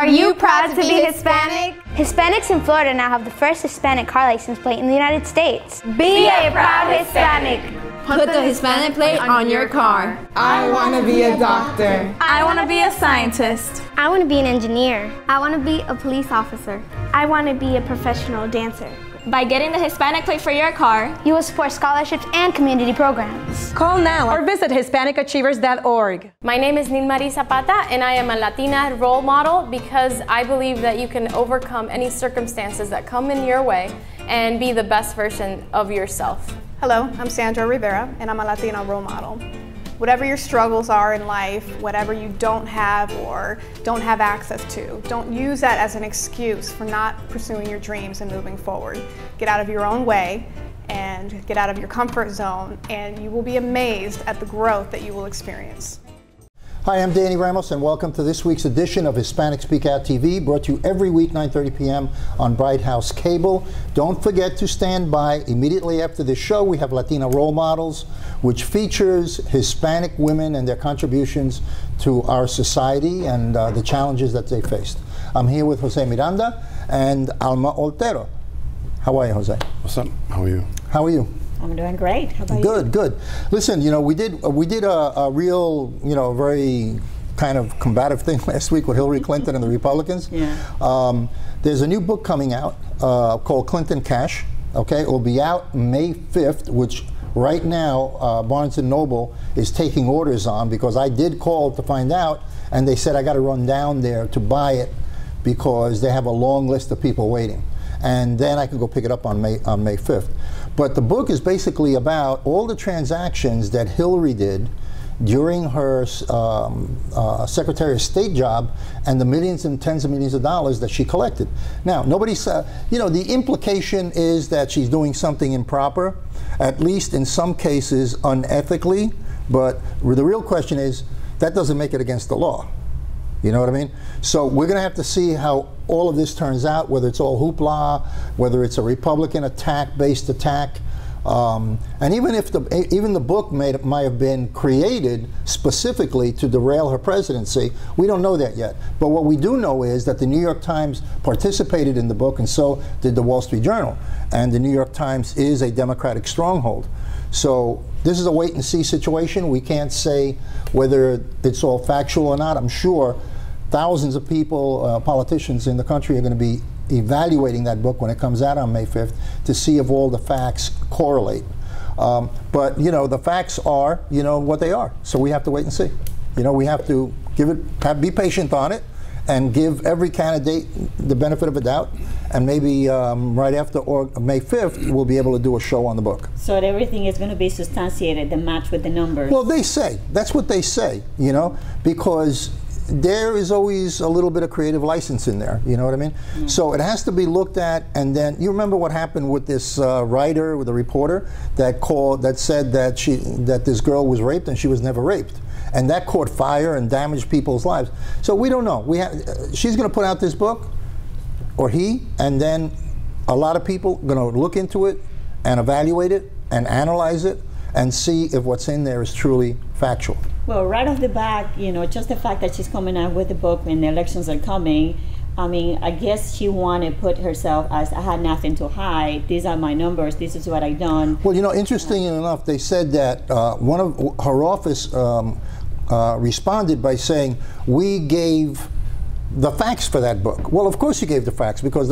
Are you proud to be Hispanic? Hispanics in Florida now have the first Hispanic car license plate in the United States. Be a proud Hispanic. Put the Hispanic plate on your car. I want to be a doctor. I want to be a scientist. I want to be an engineer. I want to be a police officer. I want to be a professional dancer. By getting the Hispanic plate for your car, you will support scholarships and community programs. Call now or visit HispanicAchievers.org. My name is Nilmari Zapata, and I am a Latina role model because I believe that you can overcome any circumstances that come in your way and be the best version of yourself. Hello, I'm Sandra Rivera, and I'm a Latina role model. Whatever your struggles are in life, whatever you don't have or don't have access to, don't use that as an excuse for not pursuing your dreams and moving forward. Get out of your own way and get out of your comfort zone, and you will be amazed at the growth that you will experience. Hi, I'm Danny Ramos, and welcome to this week's edition of Hispanic Speak Out TV, brought to you every week, 9:30 p.m. on Bright House Cable. Don't forget to stand by. Immediately after this show, we have Latina Role Models, which features Hispanic women and their contributions to our society and the challenges that they faced. I'm here with Jose Miranda and Alma Otero. How are you, Jose? What's up? How are you? How are you? I'm doing great. How about you? Good, good. Listen, you know, we did a real, you know, very kind of combative thing last week with Hilary Clinton and the Republicans. Yeah. There's a new book coming out called Clinton Cash. Okay, it will be out May 5th, which right now Barnes & Noble is taking orders on, because I did call to find out, and they said I got to run down there to buy it because they have a long list of people waiting. And then I can go pick it up on May 5th. But the book is basically about all the transactions that Hillary did during her Secretary of State job and the millions and tens of millions of dollars that she collected. Now, nobody's, you know, the implication is that she's doing something improper, at least in some cases unethically, but the real question is, that doesn't make it against the law. You know what I mean? So we're going to have to see how all of this turns out, whether it's all hoopla, whether it's a Republican based attack. And even if the book might have been created specifically to derail her presidency, we don't know that yet. But what we do know is that the New York Times participated in the book, and so did the Wall Street Journal. And the New York Times is a Democratic stronghold. So this is a wait-and-see situation. We can't say whether it's all factual or not. I'm sure thousands of people, politicians in the country, are going to be evaluating that book when it comes out on May 5th to see if all the facts correlate. But, you know, the facts are, you know, what they are. So we have to wait and see. You know, we have to be patient on it and give every candidate the benefit of a doubt. And maybe right after May 5th, we'll be able to do a show on the book. So everything is going to be substantiated, the match with the numbers? Well, they say. That's what they say, you know, because there is always a little bit of creative license in there, you know what I mean? Mm. So it has to be looked at, and then you remember what happened with this writer, with a reporter that said that this girl was raped and she was never raped, and that caught fire and damaged people's lives. So we don't know. She's going to put out this book, or he, and then a lot of people are going to look into it and evaluate it and analyze it and see if what's in there is truly factual. Well, right off the bat, you know, just the fact that she's coming out with the book and the elections are coming, I mean, I guess she wanted to put herself as, I had nothing to hide, these are my numbers, this is what I've done. Well, you know, interestingly enough, they said that one of her office responded by saying, we gave the facts for that book. Well, of course you gave the facts, because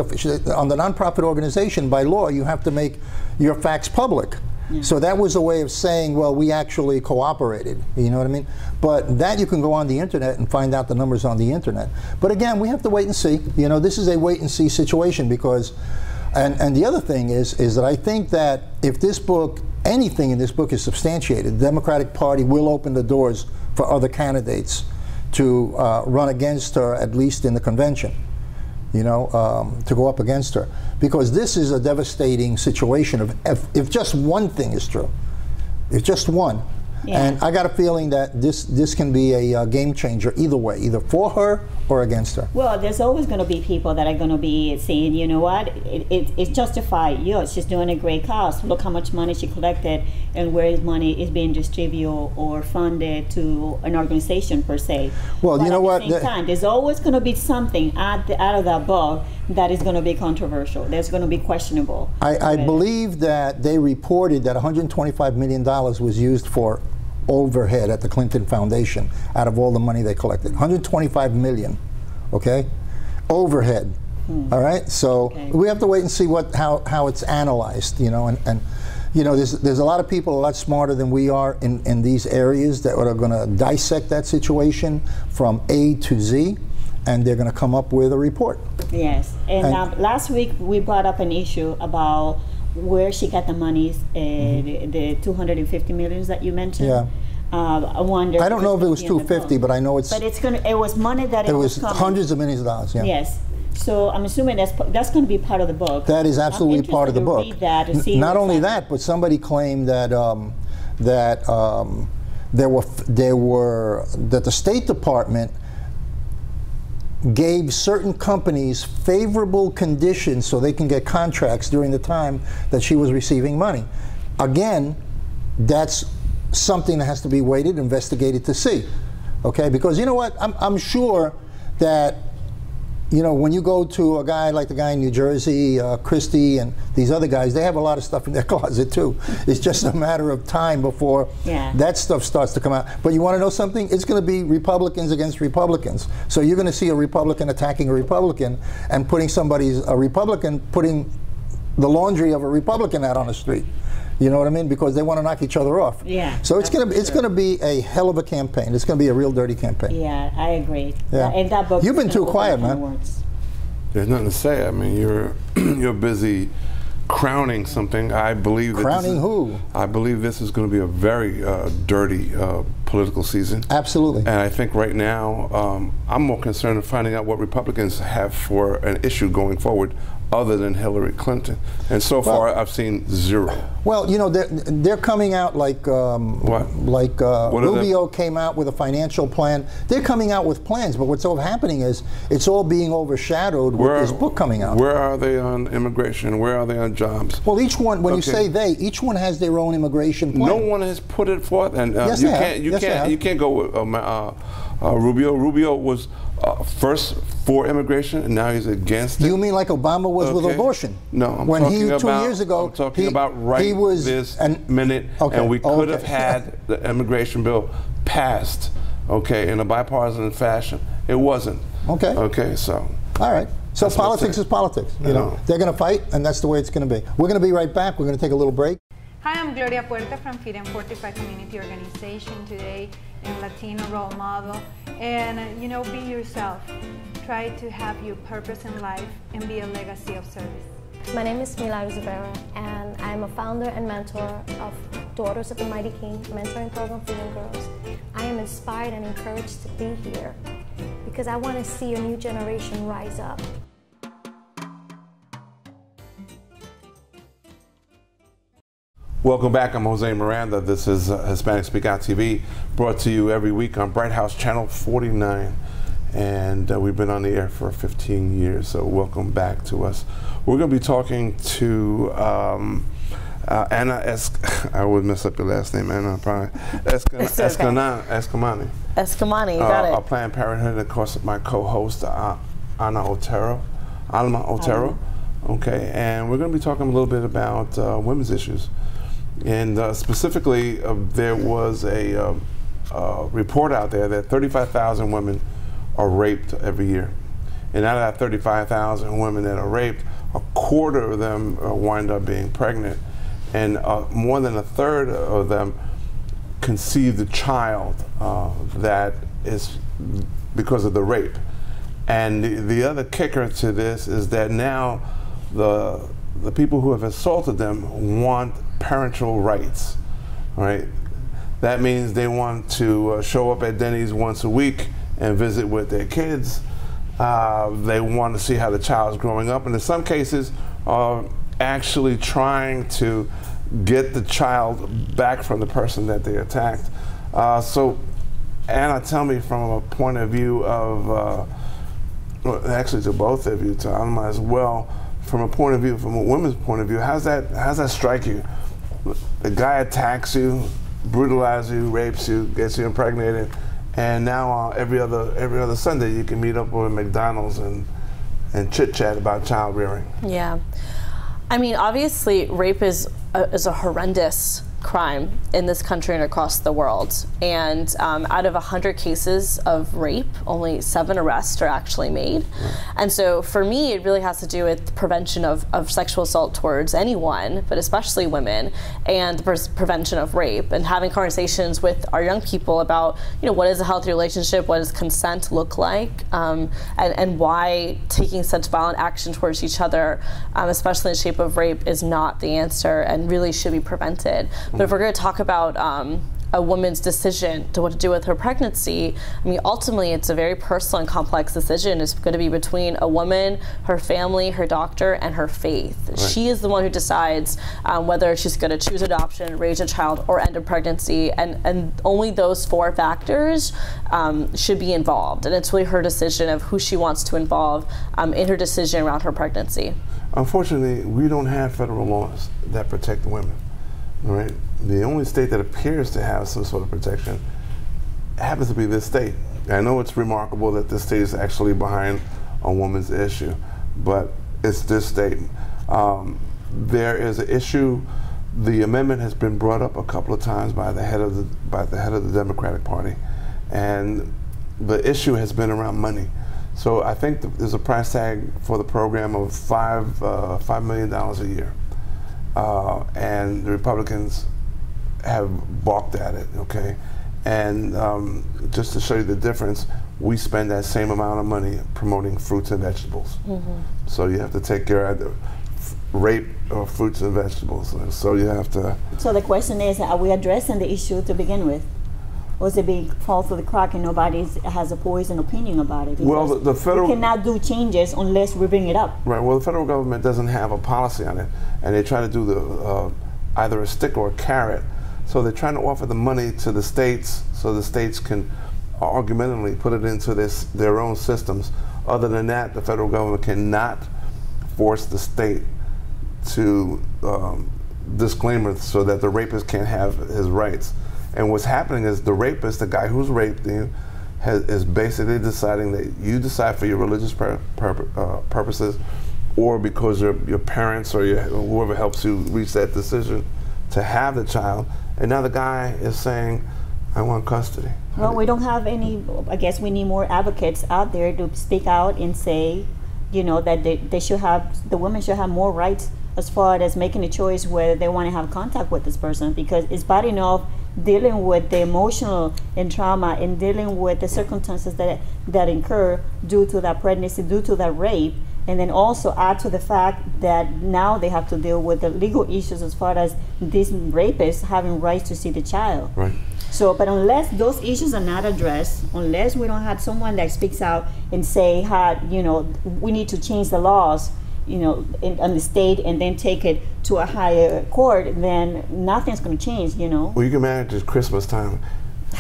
on the nonprofit organization, by law, you have to make your facts public. Yeah. So that was a way of saying, well, we actually cooperated, you know what I mean? But that you can go on the internet and find out the numbers on the internet. But again, we have to wait and see. You know, this is a wait and see situation, because, and the other thing is that I think that if this book, anything in this book is substantiated, the Democratic Party will open the doors for other candidates to run against her, at least in the convention. You know, to go up against her. Because this is a devastating situation if just one thing is true. If just one. Yeah. And I got a feeling that this can be a game changer either way, either for her or against her. Well, there's always going to be people that are going to be saying, you know what, it's justified. Yo, she's doing a great cause. Look how much money she collected and where his money is being distributed or funded to an organization per se. Well, but you know what? At the same time, there's always going to be something out of that book that is going to be controversial. That's going to be questionable. I believe that they reported that $125 million was used for overhead at the Clinton Foundation out of all the money they collected. $125 million, okay? Overhead, all right? So we have to wait and see how it's analyzed, you know, and you know, there's a lot of people a lot smarter than we are in these areas that are going to dissect that situation from A to Z, and they're going to come up with a report. Yes, and last week we brought up an issue about where she got the monies, the 250 million that you mentioned. Yeah. I wonder. I don't know if it was 250, but I know it's. But it was money that it was coming. hundreds of millions of dollars. Yeah. Yes. So I'm assuming that's going to be part of the book. That is absolutely part of the book. Read that to see Not only that, but somebody claimed that that the State Department gave certain companies favorable conditions so they can get contracts during the time that she was receiving money. Again, that's something that has to be weighted, investigated to see. Okay, because you know what, I'm sure that, you know, when you go to a guy like the guy in New Jersey, Christie, and these other guys, they have a lot of stuff in their closet too. It's just a matter of time before that stuff starts to come out. But you want to know something? It's going to be Republicans against Republicans. So you're going to see a Republican attacking a Republican and putting a Republican putting the laundry of a Republican out on the street. You know what I mean? Because they want to knock each other off. Yeah. So it's gonna be a hell of a campaign. It's gonna be a real dirty campaign. Yeah, I agree. Yeah. And that book. You've been too quiet, man. There's nothing to say. I mean, you're busy crowning something. I believe that crowning who? I believe this is going to be a very dirty political season. Absolutely. And I think right now I'm more concerned in finding out what Republicans have for an issue going forward, other than Hilary Clinton. And so far, I've seen zero. Well, you know, they're coming out like Rubio came out with a financial plan. They're coming out with plans, but what's all happening is it's all being overshadowed with this book coming out. Where are they on immigration? Where are they on jobs? Well, each one, when you say they, each one has their own immigration plan. No one has put it forth, and yes, you can't go with Rubio. Rubio was first for immigration, and now he's against it. You mean like Obama was with abortion? No, I'm when talking about 2 years ago. I'm talking about right this minute, and we could have had the immigration bill passed, in a bipartisan fashion. It wasn't. Okay. Okay, so. All right. So politics is politics. You know, they're going to fight, and that's the way it's going to be. We're going to be right back. We're going to take a little break. Hi, I'm Gloria Puerta from Feed and Fortify Community Organization, today in Latino Role Model. And, you know, be yourself. Try to have your purpose in life and be a legacy of service. My name is Hilary Clinton, and I'm a founder and mentor of Daughters of the Mighty King mentoring program for young girls. I am inspired and encouraged to be here because I want to see a new generation rise up. Welcome back. I'm Jose Miranda. This is Hispanic Speak Out TV, brought to you every week on Bright House Channel 49. And we've been on the air for 15 years, so welcome back to us. We're going to be talking to Anna I would mess up your last name, Anna, probably. Eskamani. Eskamani, you got it. Of Planned Parenthood, and of course, my co-host, Alma Otero. Okay, and we're going to be talking a little bit about women's issues. And specifically, there was a report out there that 35,000 women are raped every year. And out of that 35,000 women that are raped, a quarter of them wind up being pregnant. And more than a third of them conceive the child that is because of the rape. And the other kicker to this is that now the people who have assaulted them want parental rights, right? That means they want to show up at Denny's once a week and visit with their kids. They want to see how the child's growing up, and in some cases are actually trying to get the child back from the person that they attacked. So, Anna, tell me from a point of view of, well, actually to both of you, to Alma as well, from a women's point of view, how's that strike you? The guy attacks you, brutalizes you, rapes you, gets you impregnated, and now every other Sunday you can meet up with McDonald's and chit chat about child rearing. Yeah, I mean, obviously, rape is a horrendous crime in this country and across the world. And out of 100 cases of rape, only 7 arrests are actually made. And so for me, it really has to do with prevention of sexual assault towards anyone, but especially women, and the prevention of rape, and having conversations with our young people about, you know, what is a healthy relationship, what does consent look like, and why taking such violent action towards each other, especially in the shape of rape, is not the answer and really should be prevented. But if we're going to talk about a woman's decision to what to do with her pregnancy, I mean, ultimately it's a very personal and complex decision. It's going to be between a woman, her family, her doctor, and her faith. Right. She is the one who decides whether she's going to choose adoption, raise a child, or end a pregnancy, and only those 4 factors should be involved. And it's really her decision of who she wants to involve in her decision around her pregnancy. Unfortunately, we don't have federal laws that protect women. Right? The only state that appears to have some sort of protection happens to be this state. I know it's remarkable that this state is actually behind a woman's issue, but it's this state. There is an issue. The amendment has been brought up a couple of times by the head of the Democratic Party, and the issue has been around money. So I think there's a price tag for the program of $5 million a year. And the Republicans have balked at it, okay? And just to show you the difference, we spend that same amount of money promoting fruits and vegetables. So you have to take care of the rape of fruits and vegetables. So you have to... So the question is, are we addressing the issue to begin with? Or is it being fall through the crack and nobody has a poison opinion about it? Because well, the federal... We cannot do changes unless we bring it up. Right, well, the federal government doesn't have a policy on it, and they try to do the either a stick or a carrot. So they're trying to offer the money to the states so the states can argumentatively put it into their own systems. Other than that, the federal government cannot force the state to disclaimer so that the rapist can't have his rights. And what's happening is the rapist, the guy who's raped you, is basically deciding that you decide for your religious purposes, or because your parents or whoever helps you reach that decision to have the child. And now the guy is saying, I want custody. Well, we don't have any, I guess we need more advocates out there to speak out and say, you know, that they should have, the women should have more rights as far as making a choice whether they want to have contact with this person, because it's bad enough dealing with the emotional and trauma and dealing with the circumstances that incur due to that pregnancy, due to that rape, and then also add to the fact that now they have to deal with the legal issues as far as these rapists having rights to see the child. Right. So, but unless those issues are not addressed, unless we don't have someone that speaks out and say, you know, we need to change the laws, you know, on the state and then take it to a higher court, then nothing's going to change, you know. Well, you can manage at Christmas time.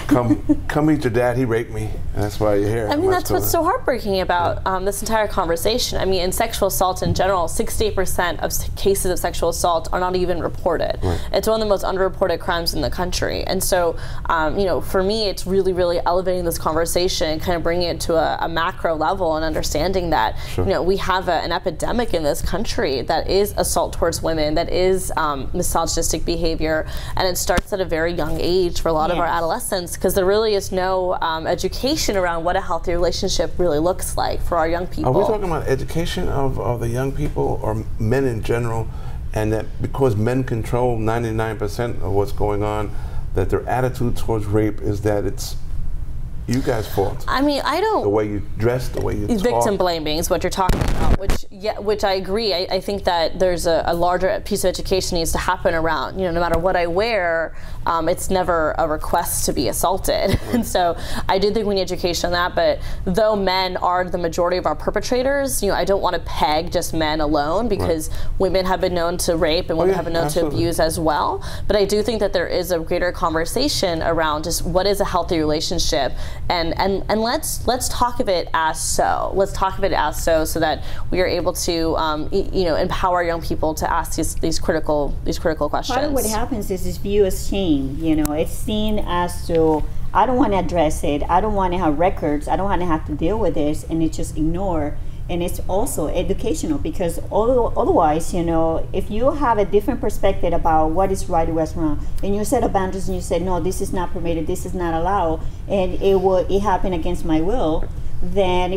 Come meet your dad, he raped me, and that's why you're here. I mean, that's what's so heartbreaking about this entire conversation. I mean, in sexual assault in general, 68% of cases of sexual assault are not even reported. Right. It's one of the most underreported crimes in the country. And so, you know, for me, it's really, really elevating this conversation and kind of bringing it to a macro level and understanding that, you know, we have an epidemic in this country that is assault towards women, that is misogynistic behavior, and it starts at a very young age for a lot of our adolescents, because there really is no education around what a healthy relationship really looks like for our young people. Are we talking about education of the young people or men in general, and that because men control 99% of what's going on, that their attitude towards rape is that it's you guys' fault? I mean, I don't... The way you dress, the way you talk. Victim blaming is what you're talking about, which which I agree. I think that there's a larger piece of education needs to happen around, no matter what I wear, it's never a request to be assaulted. And so I do think we need education on that, but though men are the majority of our perpetrators, I don't want to peg just men alone, because women have been known to rape and women have been known to abuse as well. But I do think that there is a greater conversation around just what is a healthy relationship, and let's talk of it as so. Let's talk of it as so that we are able to empower young people to ask these critical questions. Part of what happens is this view as shame. It's seen as to, I don't want to address it, I don't want to have records, I don't want to have to deal with this, and it's just ignore. And it's also educational, because otherwise, if you have a different perspective about what is right or what's wrong, and you set a boundaries and you say, no, this is not permitted, this is not allowed, and it happened against my will, then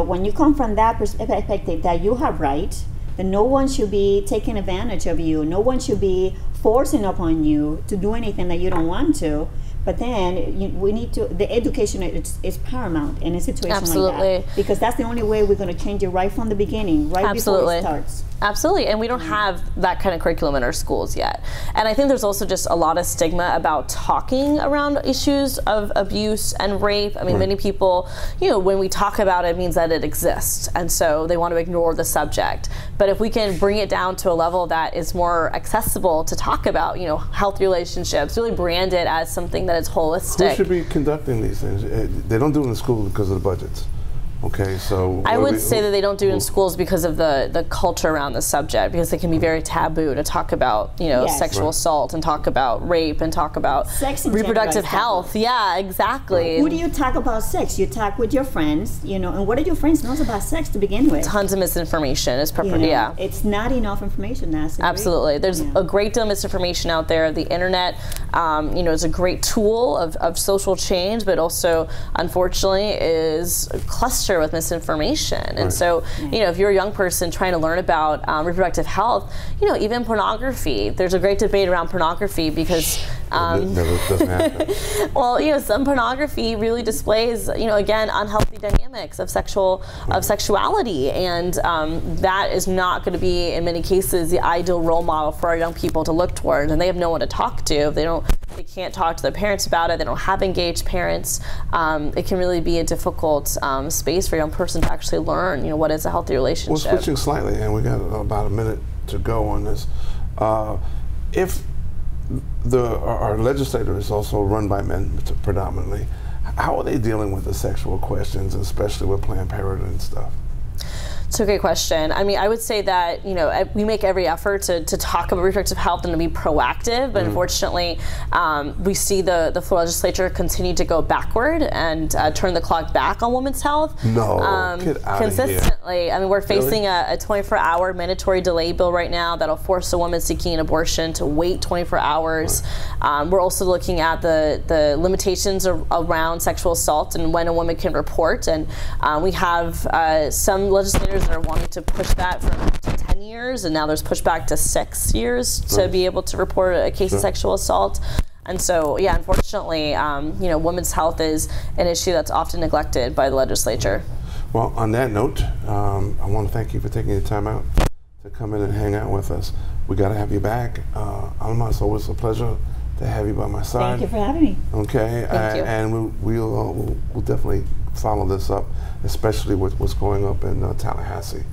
when you come from that perspective that you have right, then no one should be taking advantage of you, no one should be forcing upon you to do anything that you don't want to. But then we need to, the education is paramount in a situation like that, because that's the only way we're going to change it right from the beginning, right before it starts. Absolutely, and we don't have that kind of curriculum in our schools yet. And I think there's also just a lot of stigma about talking around issues of abuse and rape. I mean, many people, when we talk about it, it means that it exists, and so they want to ignore the subject. But if we can bring it down to a level that is more accessible to talk about, healthy relationships, really brand it as something that is holistic. Who should be conducting these things? They don't do it in school because of the budgets. Okay, so I would say that they don't do it in schools because of the culture around the subject, because it can be very taboo to talk about, sexual assault and talk about rape and talk about reproductive health. Yeah, exactly. Who do you talk about sex? You talk with your friends, and what do your friends know about sex to begin with? Tons of misinformation is It's not enough information. Absolutely. There's a great deal of misinformation out there. The internet, is a great tool of social change, but also, unfortunately, is a cluster with misinformation. And so, if you're a young person trying to learn about reproductive health, even pornography, there's a great debate around pornography, because well, some pornography really displays, again, unhealthy dynamics of sexuality, and that is not going to be, in many cases, the ideal role model for our young people to look towards, and they have no one to talk to. They can't talk to their parents about it. They don't have engaged parents. It can really be a difficult space for a young person to actually learn, what is a healthy relationship. Well, switching slightly, and we got about a minute to go on this. If our legislature is also run by men predominantly, how are they dealing with the sexual questions, especially with Planned Parenthood and stuff? It's a great question. I mean, I would say that, we make every effort to talk about reproductive health and to be proactive, but unfortunately, we see the Florida legislature continue to go backward and turn the clock back on women's health. No, get out consistently. Of here. I mean, we're facing a 24-hour mandatory delay bill right now that'll force a woman seeking an abortion to wait 24 hours. We're also looking at the limitations around sexual assault and when a woman can report, and we have some legislators that are wanting to push that to 10 years, and now there's pushback to 6 years to be able to report a case of sexual assault. And so, yeah, unfortunately, women's health is an issue that's often neglected by the legislature. Well, on that note, I want to thank you for taking the time out to come in and hang out with us. We got to have you back. Alma, it's always a pleasure to have you by my side. Thank you for having me. Okay, Thank you. And we'll definitely follow this up, especially with what's going up in Tallahassee.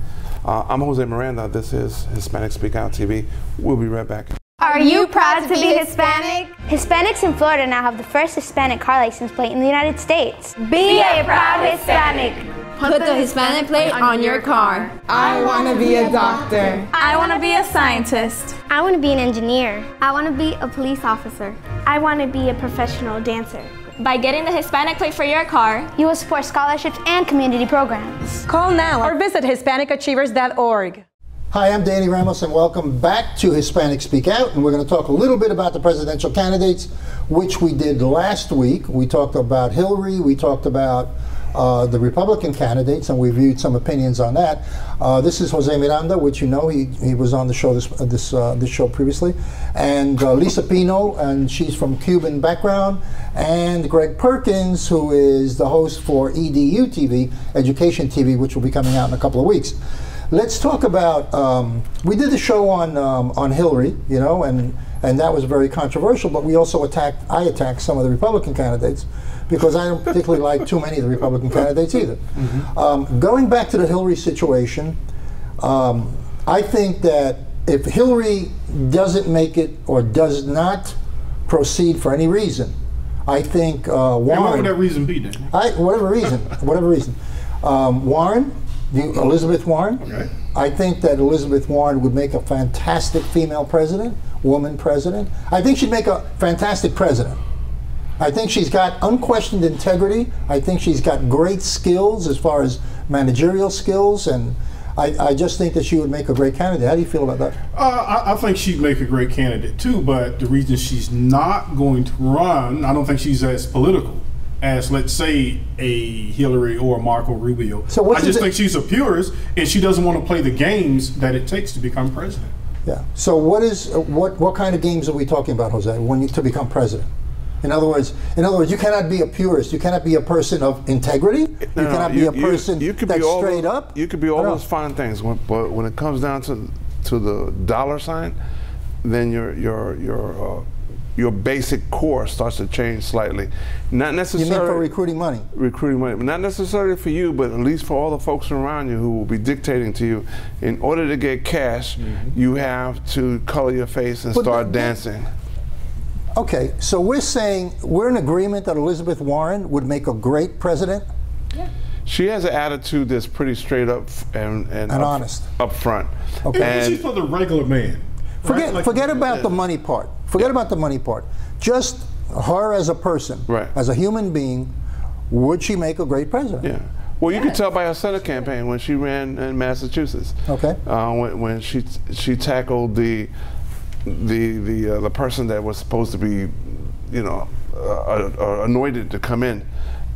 I'm Jose Miranda. This is Hispanic Speak Out TV. We'll be right back. Are you proud to be Hispanic? Hispanics in Florida now have the first Hispanic car license plate in the United States. Be a proud Hispanic. Put the Hispanic plate on your car. I want to be a doctor. I want to be a scientist. I want to be an engineer. I want to be a police officer. I want to be a professional dancer. By getting the Hispanic plate for your car, you will support scholarships and community programs. Call now or visit HispanicAchievers.org. Hi, I'm Danny Ramos, and welcome back to Hispanic Speak Out. And we're going to talk a little bit about the presidential candidates, which we did last week. We talked about Hillary, we talked about the Republican candidates, and we viewed some opinions on that. This is Jose Miranda, which you know, he was on the show this show previously, and Lisa Pino, and she's from Cuban background, and Greg Perkins, who is the host for EDU TV, Education TV, which will be coming out in a couple of weeks. Let's talk about. We did the show on Hillary, you know, and that was very controversial. But we also I attacked some of the Republican candidates because I don't particularly like too many of the Republican candidates either. Going back to the Hillary situation, I think that if Hillary doesn't make it or does not proceed for any reason, I think Warren. And what would that reason be, then? Whatever reason. Warren, Elizabeth Warren. Okay. I think that Elizabeth Warren would make a fantastic female president, woman president. I think she'd make a fantastic president. I think she's got unquestioned integrity. I think she's got great skills as far as managerial skills, and I just think that she would make a great candidate. How do you feel about that? I think she'd make a great candidate too, but the reason she's not going to run, I don't think she's as political as, let's say, a Hillary or a Marco Rubio. So I just think she's a purist, and she doesn't want to play the games that it takes to become president. Yeah. So what kind of games are we talking about, Jose, to become president? In other words, you cannot be a purist. You cannot be a person of integrity. You cannot be a person that's straight up. You could be all those fine things, but when it comes down to the dollar sign, then your basic core starts to change slightly. Not necessarily. You mean for recruiting money? Recruiting money, not necessarily for you, but at least for all the folks around you who will be dictating to you. In order to get cash, you have to color your face and start dancing. Okay, so we're in agreement that Elizabeth Warren would make a great president? Yeah. She has an attitude that's pretty straight up and honest. Up front. Okay. And she's for the regular man. Forget about the money part. Forget about the money part. Just her as a person, as a human being, would she make a great president? Yeah. Well, you could tell by her Senate campaign when she ran in Massachusetts. Okay. When she tackled the person that was supposed to be, you know, anointed to come in,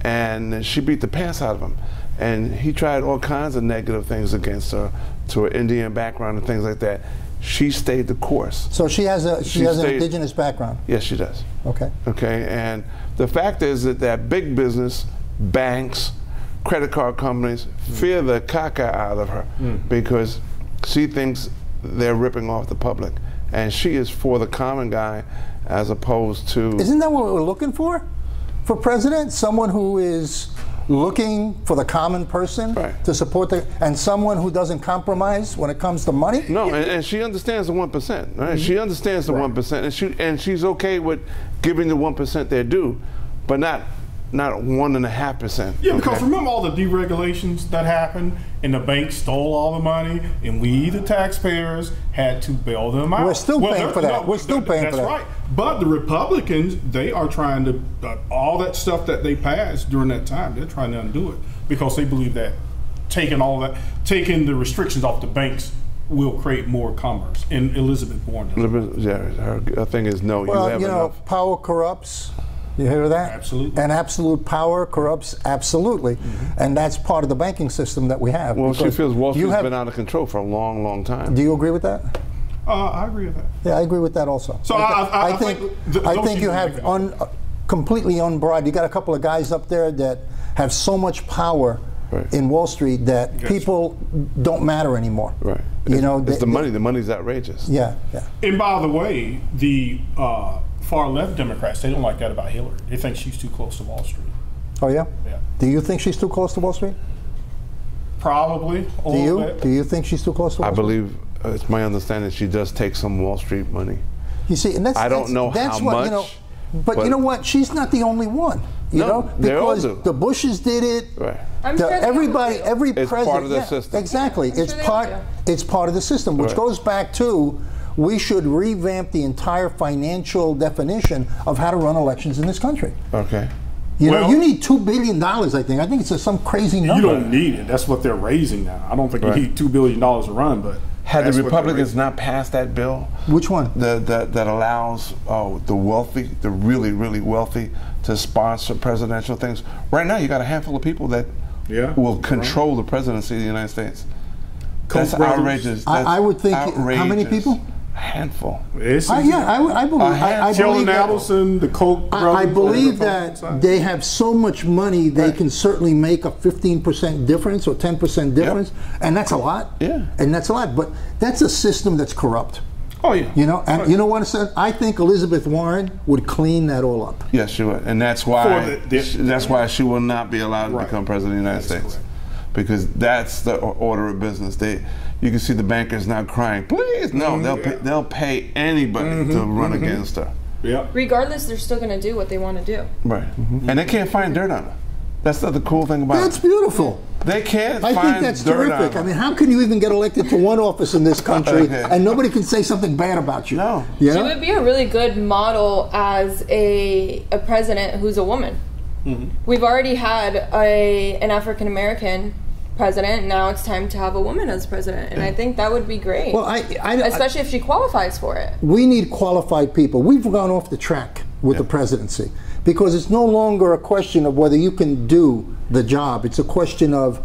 and she beat the pants out of him. And he tried all kinds of negative things against her, to her Indian background and things like that. She stayed the course. So she has an indigenous background. Yes, she does. Okay. Okay, and the fact is that big business, banks, credit card companies fear the caca out of her because she thinks they're ripping off the public. And she is for the common guy as opposed to... Isn't that what we're looking for president? Someone who is looking for the common person to support and someone who doesn't compromise when it comes to money? No, and she understands the 1%, right? She understands the 1%, and she's okay with giving the 1% their due, but not 1.5%. Yeah, because remember all the deregulations that happened, and the banks stole all the money, and we, the taxpayers, had to bail them out. We're still paying for that. We're still paying for that. That's right. But the Republicans, they are trying to, all that stuff that they passed during that time, they're trying to undo it because they believe that taking the restrictions off the banks will create more commerce. And Elizabeth Warren does. Yeah, her thing is no. Well, you know, power corrupts. You hear that? Absolutely. And absolute power corrupts absolutely. And that's part of the banking system that we have. Well, she feels Wall Street's been out of control for a long, long time. Do you agree with that? I agree with that. Yeah, I agree with that also. So I think you have completely unbridled. You got a couple of guys up there that have so much power in Wall Street that people don't matter anymore. Right. You know, it's the money. The money's outrageous. Yeah, yeah. And by the way, the far left Democrats, they don't like that about Hillary. They think she's too close to Wall Street. Oh yeah? Yeah. Do you think she's too close to Wall Street? Probably. Do you think she's too close to Wall Street? I believe it's my understanding she does take some Wall Street money. You see, and I don't know how much. You know, but you know what? She's not the only one. You know, because the Bushes did it. Right. Every president. It's part of the system. Exactly. It's part of the system, which goes back to we should revamp the entire financial definition of how to run elections in this country. Okay. You know, you need $2 billion, I think. I think it's some crazy number. You don't need it. That's what they're raising now. I don't think you need $2 billion to run, but... Had the Republicans not passed that bill? Which one? That allows the wealthy, the really, really wealthy, to sponsor presidential things. Right now, you got a handful of people that will control the presidency of the United States. That's outrageous. I would think, outrageous. How many people? handful. I believe. I believe Sheldon that, Adelson, the Koch brothers. I believe that they have so much money they can certainly make a 15% difference or 10% difference, and that's a lot. Yeah, and that's a lot. But that's a system that's corrupt. Oh yeah. You know, and you know what I said? I think Elizabeth Warren would clean that all up. Yes, she would, and that's why that's why she will not be allowed to become president of the United States, because that's the order of business. You can see the bankers now crying, please, no, they'll pay anybody to run against her. Yeah. Regardless, they're still going to do what they want to do. Right, and they can't find dirt on her. That's the cool thing about it. That's beautiful. They can't find I think that's dirt terrific. on I mean, how can you even get elected to one office in this country and nobody can say something bad about you? No. You know? She would be a really good model as a president who's a woman. We've already had an African American president. Now it's time to have a woman as president, and I think that would be great. Well, especially if she qualifies for it. We need qualified people. We've gone off the track with the presidency because it's no longer a question of whether you can do the job. It's a question of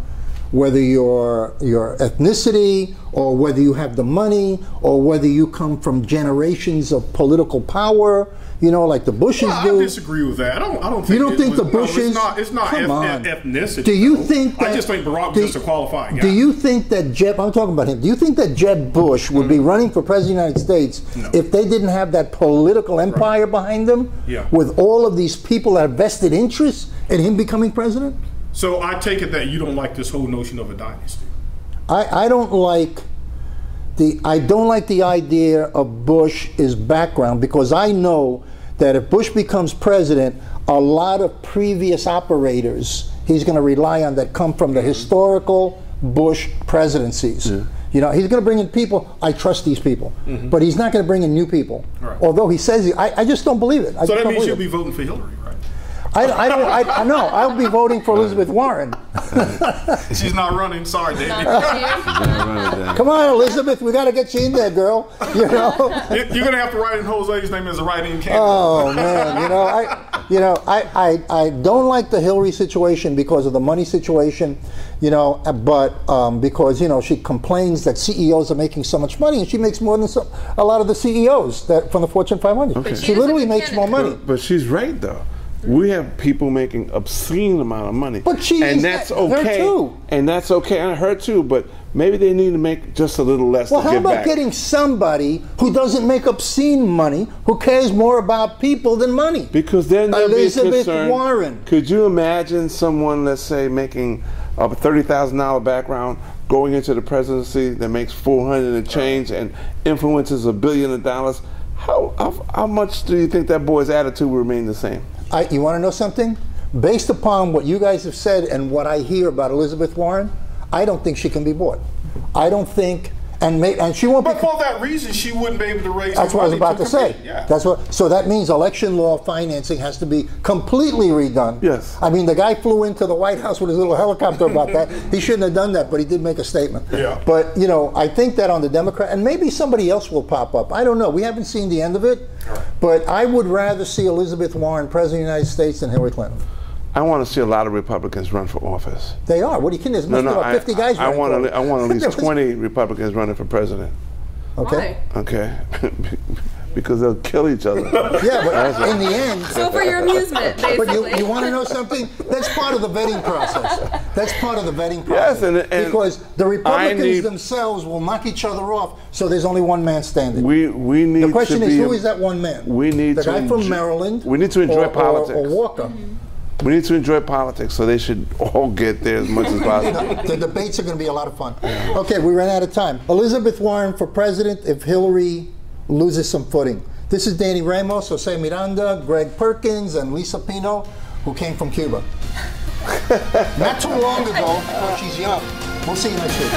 whether your ethnicity, or whether you have the money, or whether you come from generations of political power. You know, like the Bushes do. I disagree with that. I don't think. You don't think the Bushes? No, it's not ethnicity. Do you think that? I just think Barack was just a qualifying guy. Do you think that Jeb? I'm talking about him. Do you think that Jeb Bush would be running for president of the United States if they didn't have that political empire behind them, with all of these people that have vested interests in him becoming president? So I take it that you don't like this whole notion of a dynasty. I don't like the idea of Bush's background, because I know that if Bush becomes president, a lot of previous operators he's going to rely on that come from the historical Bush presidencies. You know, he's going to bring in people. I trust these people, but he's not going to bring in new people. Although he says I just don't believe it. So that means you'll be voting for Hillary, right? I know. I'll be voting for Elizabeth Warren. She's not running. Sorry, David. Come on, Elizabeth. We got to get you in there, girl. You know. You're going to have to write in Jose's name as a write-in candidate. Oh man, I don't like the Hillary situation because of the money situation. You know, but because she complains that CEOs are making so much money, and she makes more than a lot of the CEOs from the Fortune 500. Okay. She literally makes more money. But she's right though. We have people making obscene amount of money, and that's okay. Her too. And that's okay on her too. But maybe they need to make just a little less. Well, to how give about back. getting somebody who doesn't make obscene money, who cares more about people than money? Because then they'll Elizabeth be Warren. Could you imagine someone, let's say, making a $30,000 background, going into the presidency that makes $400 and change and influences $1 billion? How much do you think that boy's attitude will remain the same? You want to know something? Based upon what you guys have said and what I hear about Elizabeth Warren, I don't think she can be bought. I don't think, and she won't. But for that reason, she wouldn't be able to raise. That's what I was about to say. Yeah. So that means election law financing has to be completely redone. Yes. I mean, the guy flew into the White House with his little helicopter about that. He shouldn't have done that, but he did make a statement. Yeah. But I think that on the Democrat, and maybe somebody else will pop up. I don't know. We haven't seen the end of it. Right. But I would rather see Elizabeth Warren president of the United States than Hillary Clinton. I want to see a lot of Republicans run for office. They are. What are you kidding? There's about 50 guys running. I want at least 20 Republicans running for president. Okay. Why? Okay. Because they'll kill each other. Yeah, but in the end. So for your amusement, basically. But you want to know something? That's part of the vetting process. That's part of the vetting process. Yes, and because the Republicans themselves will knock each other off, so there's only one man standing. We need. The question is, who is that one man? We need the guy from Maryland. We need to enjoy politics. Or Walker. We need to enjoy politics, so they should all get there as much as possible. The debates are going to be a lot of fun. Okay, we ran out of time. Elizabeth Warren for president if Hillary loses some footing. This is Danny Ramos, Jose Miranda, Greg Perkins, and Lisa Pino, who came from Cuba. Not too long ago, but she's young. We'll see you next week.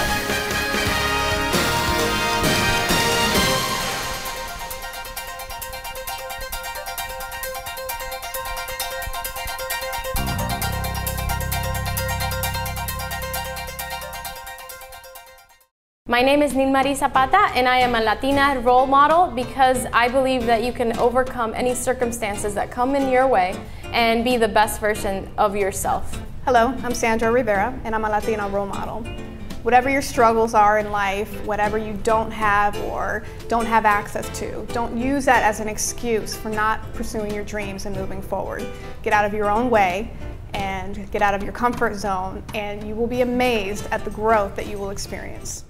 My name is Nilmari Zapata, and I am a Latina role model because I believe that you can overcome any circumstances that come in your way and be the best version of yourself. Hello, I'm Sandra Rivera, and I'm a Latina role model. whatever your struggles are in life, whatever you don't have or don't have access to, don't use that as an excuse for not pursuing your dreams and moving forward. Get out of your own way and get out of your comfort zone, and you will be amazed at the growth that you will experience.